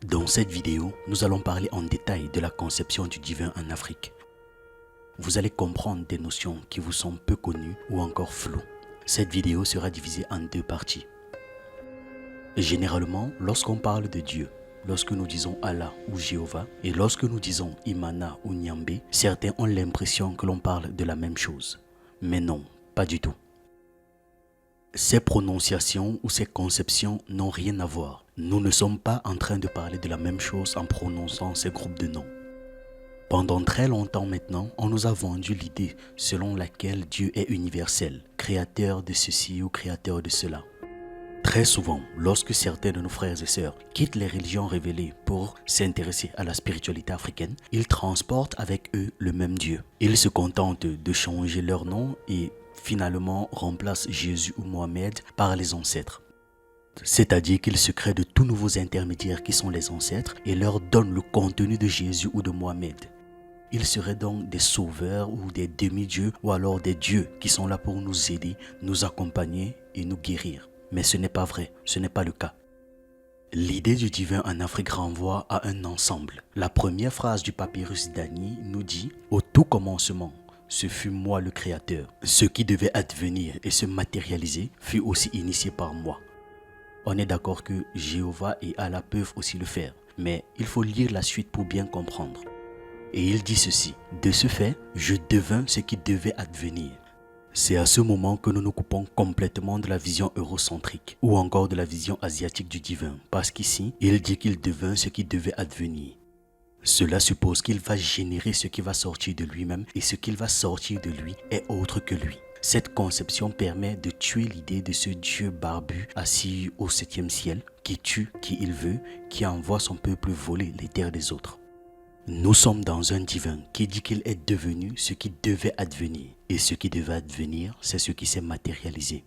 Dans cette vidéo, nous allons parler en détail de la conception du divin en Afrique. Vous allez comprendre des notions qui vous sont peu connues ou encore floues. Cette vidéo sera divisée en deux parties. Généralement, lorsqu'on parle de Dieu, lorsque nous disons Allah ou Jéhovah, et lorsque nous disons Imana ou Nyambé, certains ont l'impression que l'on parle de la même chose. Mais non, pas du tout. Ces prononciations ou ces conceptions n'ont rien à voir. Nous ne sommes pas en train de parler de la même chose en prononçant ces groupes de noms. Pendant très longtemps maintenant, on nous a vendu l'idée selon laquelle Dieu est universel, créateur de ceci ou créateur de cela. Très souvent, lorsque certains de nos frères et sœurs quittent les religions révélées pour s'intéresser à la spiritualité africaine, ils transportent avec eux le même Dieu. Ils se contentent de changer leur nom et finalement remplacent Jésus ou Mohamed par les ancêtres. C'est-à-dire qu'ils se créent de tout nouveaux intermédiaires qui sont les ancêtres et leur donnent le contenu de Jésus ou de Mohamed. Ils seraient donc des sauveurs ou des demi-dieux ou alors des dieux qui sont là pour nous aider, nous accompagner et nous guérir. Mais ce n'est pas vrai, ce n'est pas le cas. L'idée du divin en Afrique renvoie à un ensemble. La première phrase du papyrus d'Ani nous dit « Au tout commencement, ce fut moi le Créateur. Ce qui devait advenir et se matérialiser fut aussi initié par moi. » On est d'accord que Jéhovah et Allah peuvent aussi le faire, mais il faut lire la suite pour bien comprendre. Et il dit ceci, « De ce fait, je devins ce qui devait advenir. » C'est à ce moment que nous nous coupons complètement de la vision eurocentrique ou encore de la vision asiatique du divin, parce qu'ici, il dit qu'il devint ce qui devait advenir. Cela suppose qu'il va générer ce qui va sortir de lui-même et ce qu'il va sortir de lui est autre que lui. Cette conception permet de tuer l'idée de ce Dieu barbu assis au 7e ciel qui tue qui il veut, qui envoie son peuple voler les terres des autres. Nous sommes dans un divin qui dit qu'il est devenu ce qui devait advenir. Et ce qui devait advenir, c'est ce qui s'est matérialisé.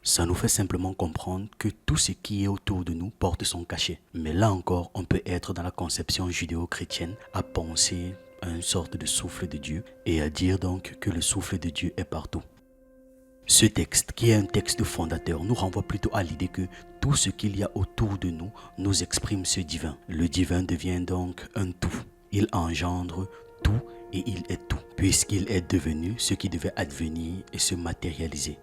Ça nous fait simplement comprendre que tout ce qui est autour de nous porte son cachet. Mais là encore, on peut être dans la conception judéo-chrétienne à penser à une sorte de souffle de Dieu et à dire donc que le souffle de Dieu est partout. Ce texte, qui est un texte fondateur, nous renvoie plutôt à l'idée que tout ce qu'il y a autour de nous nous exprime ce divin. Le divin devient donc un tout. Il engendre tout et il est tout, puisqu'il est devenu ce qui devait advenir et se matérialiser.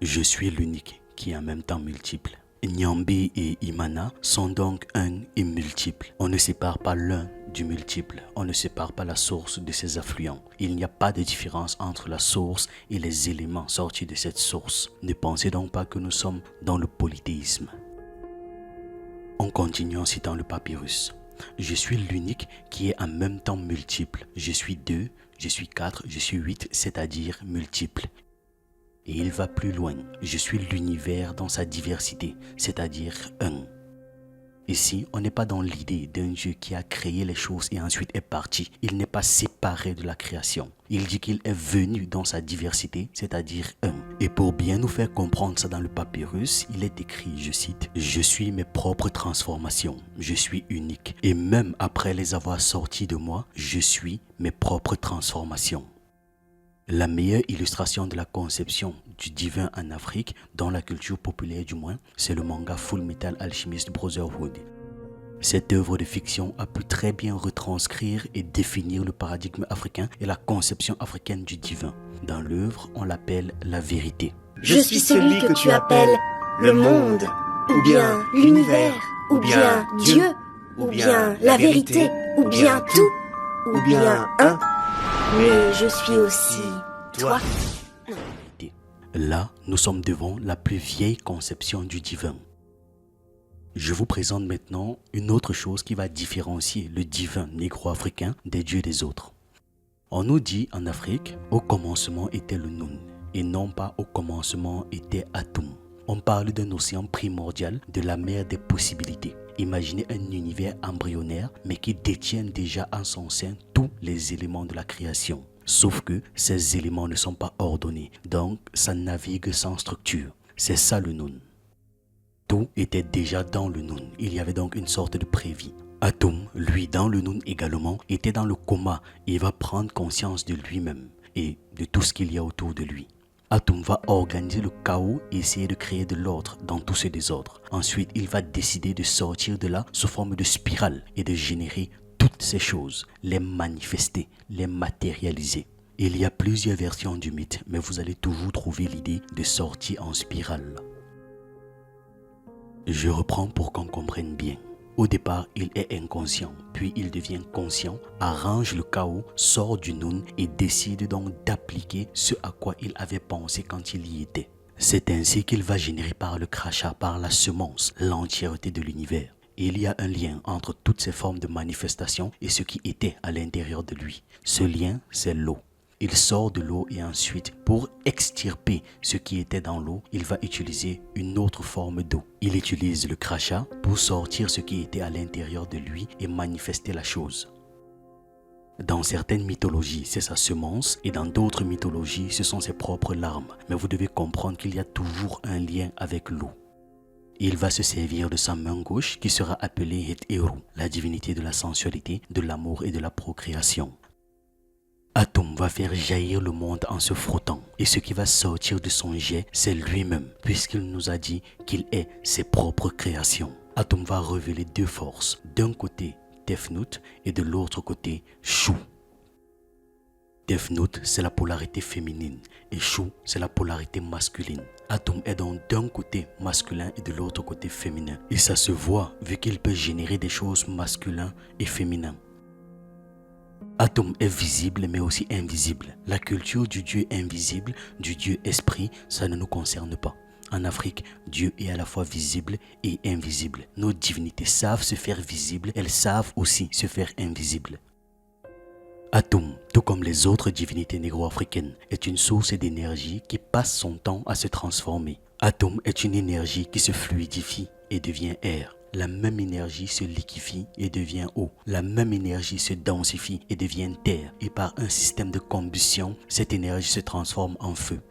Je suis l'unique qui est en même temps multiple. Nyambé et Imana sont donc un et multiple. On ne sépare pas l'un du multiple. On ne sépare pas la source de ses affluents. Il n'y a pas de différence entre la source et les éléments sortis de cette source. Ne pensez donc pas que nous sommes dans le polythéisme. On continue en citant le papyrus. Je suis l'unique qui est en même temps multiple. Je suis 2, je suis 4, je suis 8, c'est-à-dire multiple. Et il va plus loin. Je suis l'univers dans sa diversité, c'est-à-dire un. Ici, on n'est pas dans l'idée d'un Dieu qui a créé les choses et ensuite est parti. Il n'est pas séparé de la création. Il dit qu'il est venu dans sa diversité, c'est-à-dire un. Et pour bien nous faire comprendre ça dans le papyrus, il est écrit, je cite, « Je suis mes propres transformations, je suis unique. Et même après les avoir sortis de moi, je suis mes propres transformations. » La meilleure illustration de la conception du divin en Afrique, dans la culture populaire du moins, c'est le manga Full Metal Alchemist Brotherhood. Cette œuvre de fiction a pu très bien retranscrire et définir le paradigme africain et la conception africaine du divin. Dans l'œuvre, on l'appelle la vérité. Je suis celui que tu appelles le monde, ou bien l'univers, ou bien Dieu, ou bien la vérité, ou bien tout, ou bien un. Mais je suis aussi toi. Là, nous sommes devant la plus vieille conception du divin. Je vous présente maintenant une autre chose qui va différencier le divin négro-africain des dieux des autres. On nous dit en Afrique, au commencement était le Nun, et non pas au commencement était Atum. On parle d'un océan primordial de la mer des possibilités. Imaginez un univers embryonnaire, mais qui détient déjà en son sein tous les éléments de la création. Sauf que ces éléments ne sont pas ordonnés, donc ça navigue sans structure. C'est ça le Nun. Tout était déjà dans le Nun. Il y avait donc une sorte de prévie. Atum, lui, dans le Nun également, était dans le coma et va prendre conscience de lui-même et de tout ce qu'il y a autour de lui. Atum va organiser le chaos et essayer de créer de l'ordre dans tout ce désordre. Ensuite, il va décider de sortir de là sous forme de spirale et de générer toutes ces choses, les manifester, les matérialiser. Il y a plusieurs versions du mythe, mais vous allez toujours trouver l'idée de sortir en spirale. Je reprends pour qu'on comprenne bien. Au départ, il est inconscient, puis il devient conscient, arrange le chaos, sort du noun et décide donc d'appliquer ce à quoi il avait pensé quand il y était. C'est ainsi qu'il va générer par le crachat, par la semence, l'entièreté de l'univers. Il y a un lien entre toutes ces formes de manifestation et ce qui était à l'intérieur de lui. Ce lien, c'est l'eau. Il sort de l'eau et ensuite, pour extirper ce qui était dans l'eau, il va utiliser une autre forme d'eau. Il utilise le crachat pour sortir ce qui était à l'intérieur de lui et manifester la chose. Dans certaines mythologies, c'est sa semence et dans d'autres mythologies, ce sont ses propres larmes. Mais vous devez comprendre qu'il y a toujours un lien avec l'eau. Il va se servir de sa main gauche qui sera appelée Het-Eru, la divinité de la sensualité, de l'amour et de la procréation. Atum va faire jaillir le monde en se frottant et ce qui va sortir de son jet, c'est lui-même puisqu'il nous a dit qu'il est ses propres créations. Atum va révéler deux forces, d'un côté Tefnut et de l'autre côté Shu. Tefnut, c'est la polarité féminine et Shu, c'est la polarité masculine. Atum est donc d'un côté masculin et de l'autre côté féminin. Et ça se voit vu qu'il peut générer des choses masculines et féminines. Atum est visible mais aussi invisible. La culture du Dieu invisible, du Dieu esprit, ça ne nous concerne pas. En Afrique, Dieu est à la fois visible et invisible. Nos divinités savent se faire visibles, elles savent aussi se faire invisibles. Atum, tout comme les autres divinités négro-africaines, est une source d'énergie qui passe son temps à se transformer. Atum est une énergie qui se fluidifie et devient air. La même énergie se liquéfie et devient eau. La même énergie se densifie et devient terre. Et par un système de combustion, cette énergie se transforme en feu.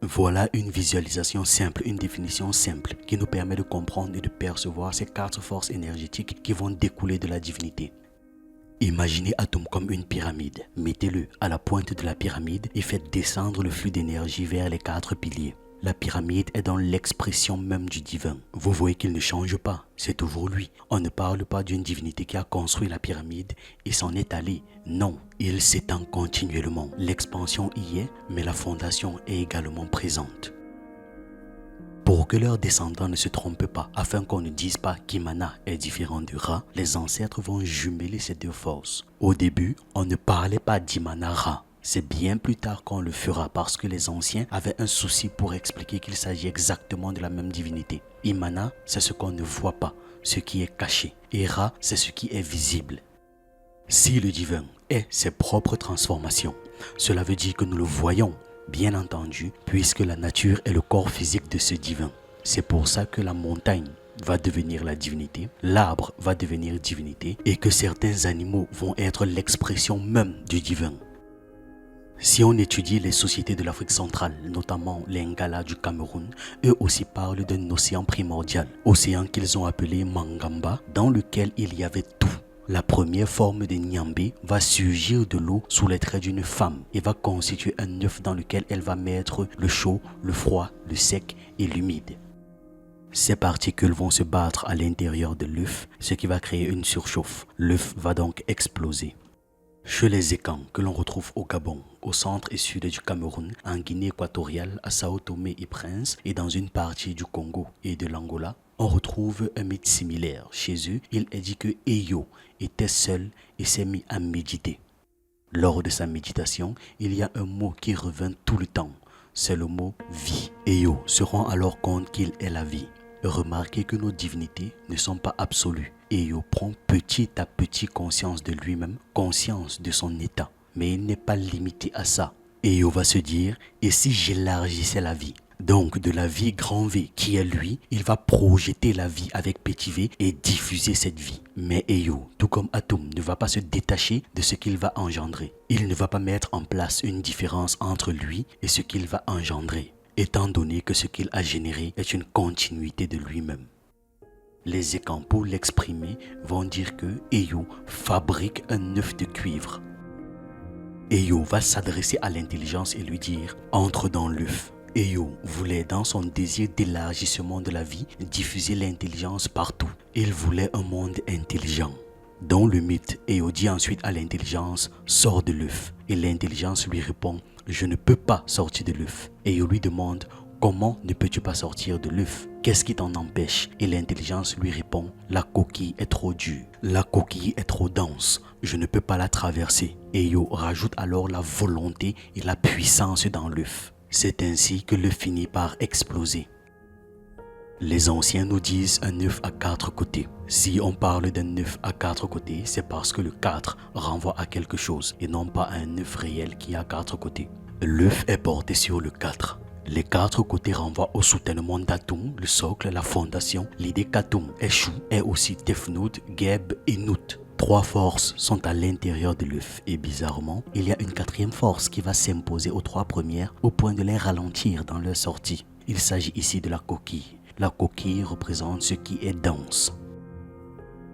Voilà une visualisation simple, une définition simple qui nous permet de comprendre et de percevoir ces quatre forces énergétiques qui vont découler de la divinité. Imaginez Atum comme une pyramide. Mettez-le à la pointe de la pyramide et faites descendre le flux d'énergie vers les quatre piliers. La pyramide est dans l'expression même du divin. Vous voyez qu'il ne change pas, c'est toujours lui. On ne parle pas d'une divinité qui a construit la pyramide et s'en est allé. Non, il s'étend continuellement. L'expansion y est, mais la fondation est également présente. Pour que leurs descendants ne se trompent pas, afin qu'on ne dise pas qu'Imana est différent de Ra, les ancêtres vont jumeler ces deux forces. Au début, on ne parlait pas d'Imana-Ra. C'est bien plus tard qu'on le fera parce que les anciens avaient un souci pour expliquer qu'il s'agit exactement de la même divinité. Imana, c'est ce qu'on ne voit pas, ce qui est caché. Et Ra, c'est ce qui est visible. Si le divin est ses propres transformations, cela veut dire que nous le voyons, bien entendu, puisque la nature est le corps physique de ce divin. C'est pour ça que la montagne va devenir la divinité, l'arbre va devenir divinité et que certains animaux vont être l'expression même du divin. Si on étudie les sociétés de l'Afrique centrale, notamment les Ngala du Cameroun, eux aussi parlent d'un océan primordial, océan qu'ils ont appelé Mangamba, dans lequel il y avait tout. La première forme de Nyambé va surgir de l'eau sous les traits d'une femme et va constituer un œuf dans lequel elle va mettre le chaud, le froid, le sec et l'humide. Ces particules vont se battre à l'intérieur de l'œuf, ce qui va créer une surchauffe. L'œuf va donc exploser. Chez les Ekans, que l'on retrouve au Gabon, au centre et sud du Cameroun, en Guinée équatoriale, à Sao Tomé et Prince, et dans une partie du Congo et de l'Angola, on retrouve un mythe similaire. Chez eux, il est dit que Eyo était seul et s'est mis à méditer. Lors de sa méditation, il y a un mot qui revint tout le temps, c'est le mot « vie ». Eyo se rend alors compte qu'il est la vie. Remarquez que nos divinités ne sont pas absolues. Eyo prend petit à petit conscience de lui-même, conscience de son état. Mais il n'est pas limité à ça. Eyo va se dire, et si j'élargissais la vie? Donc de la vie grand V qui est lui, il va projeter la vie avec petit v et diffuser cette vie. Mais Eyo, tout comme Atum, ne va pas se détacher de ce qu'il va engendrer. Il ne va pas mettre en place une différence entre lui et ce qu'il va engendrer, étant donné que ce qu'il a généré est une continuité de lui-même. Les Ekans, pour l'exprimer, vont dire que Eyo fabrique un œuf de cuivre. Eyo va s'adresser à l'intelligence et lui dire « Entre dans l'œuf ». Eyo voulait, dans son désir d'élargissement de la vie, diffuser l'intelligence partout. Il voulait un monde intelligent. Dans le mythe, Eyo dit ensuite à l'intelligence « Sors de l'œuf ». Et l'intelligence lui répond « Je ne peux pas sortir de l'œuf ». Eyo lui demande « Comment ne peux-tu pas sortir de l'œuf? Qu'est-ce qui t'en empêche ?» Et l'intelligence lui répond « La coquille est trop dure, la coquille est trop dense, je ne peux pas la traverser. » Eyo rajoute alors la volonté et la puissance dans l'œuf. C'est ainsi que l'œuf finit par exploser. Les anciens nous disent un œuf à 4 côtés. Si on parle d'un œuf à 4 côtés, c'est parce que le 4 renvoie à quelque chose et non pas à un œuf réel qui a 4 côtés. L'œuf est porté sur le 4. Les 4 côtés renvoient au soutènement d'Atum, le socle, la fondation. L'idée qu'Atum est Chou est aussi Tefnut, Geb et Nut. 3 forces sont à l'intérieur de l'œuf et bizarrement, il y a une 4e force qui va s'imposer aux 3 premières au point de les ralentir dans leur sortie. Il s'agit ici de la coquille. La coquille représente ce qui est dense.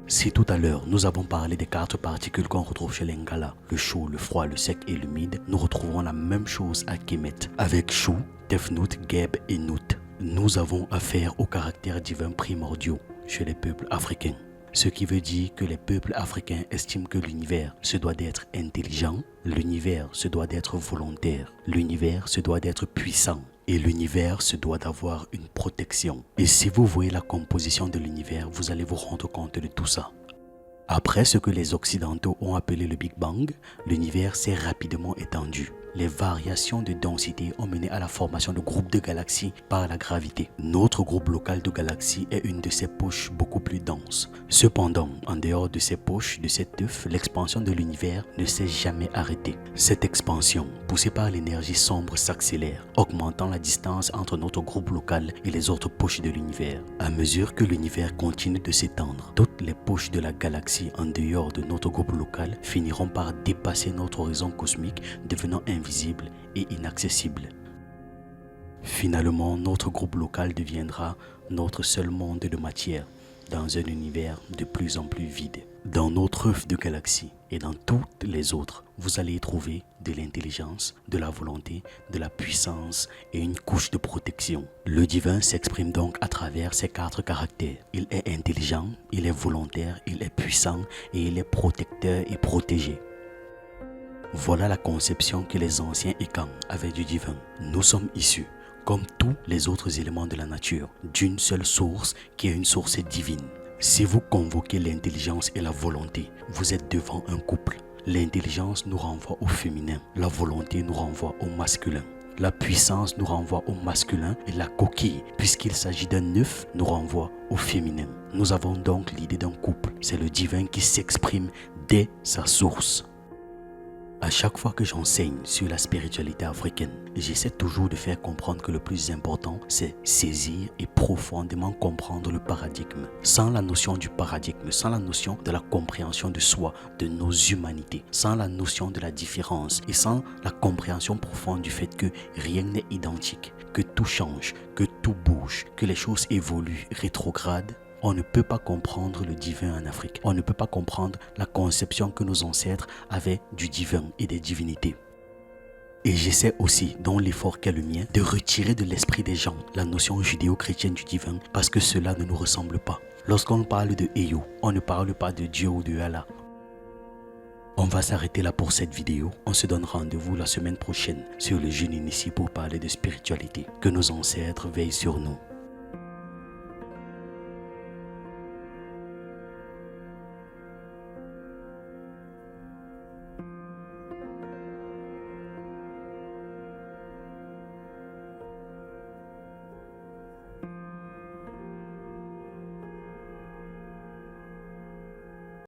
Si tout à l'heure nous avons parlé des 4 particules qu'on retrouve chez l'Ingala, le chaud, le froid, le sec et l'humide, nous retrouvons la même chose à Kemet avec Chou, Tefnut, Geb et Nut. Nous avons affaire aux caractères divins primordiaux chez les peuples africains. Ce qui veut dire que les peuples africains estiment que l'univers se doit d'être intelligent, l'univers se doit d'être volontaire, l'univers se doit d'être puissant et l'univers se doit d'avoir une protection. Et si vous voyez la composition de l'univers, vous allez vous rendre compte de tout ça. Après ce que les Occidentaux ont appelé le Big Bang, l'univers s'est rapidement étendu. Les variations de densité ont mené à la formation de groupes de galaxies par la gravité. Notre groupe local de galaxies est une de ces poches beaucoup plus denses. Cependant, en dehors de ces poches, de cet œuf, l'expansion de l'univers ne s'est jamais arrêtée. Cette expansion, poussée par l'énergie sombre, s'accélère, augmentant la distance entre notre groupe local et les autres poches de l'univers. À mesure que l'univers continue de s'étendre, toutes les poches de la galaxie en dehors de notre groupe local finiront par dépasser notre horizon cosmique, devenant invisible et inaccessible. Finalement, notre groupe local deviendra notre seul monde de matière, dans un univers de plus en plus vide. Dans notre œuf de galaxie et dans toutes les autres, vous allez y trouver de l'intelligence, de la volonté, de la puissance et une couche de protection. Le divin s'exprime donc à travers ces 4 caractères. Il est intelligent, il est volontaire, il est puissant et il est protecteur et protégé. Voilà la conception que les anciens Ekang avaient du divin. Nous sommes issus, comme tous les autres éléments de la nature, d'une seule source qui est une source divine. Si vous convoquez l'intelligence et la volonté, vous êtes devant un couple. L'intelligence nous renvoie au féminin, la volonté nous renvoie au masculin. La puissance nous renvoie au masculin et la coquille, puisqu'il s'agit d'un œuf, nous renvoie au féminin. Nous avons donc l'idée d'un couple. C'est le divin qui s'exprime dès sa source. À chaque fois que j'enseigne sur la spiritualité africaine, j'essaie toujours de faire comprendre que le plus important, c'est saisir et profondément comprendre le paradigme. Sans la notion du paradigme, sans la notion de la compréhension de soi, de nos humanités, sans la notion de la différence et sans la compréhension profonde du fait que rien n'est identique, que tout change, que tout bouge, que les choses évoluent, rétrogradent, on ne peut pas comprendre le divin en Afrique. On ne peut pas comprendre la conception que nos ancêtres avaient du divin et des divinités. Et j'essaie aussi, dans l'effort qu'est le mien, de retirer de l'esprit des gens la notion judéo-chrétienne du divin parce que cela ne nous ressemble pas. Lorsqu'on parle de Eyo, on ne parle pas de Dieu ou de Allah. On va s'arrêter là pour cette vidéo. On se donne rendez-vous la semaine prochaine sur le jeûne initié pour parler de spiritualité. Que nos ancêtres veillent sur nous.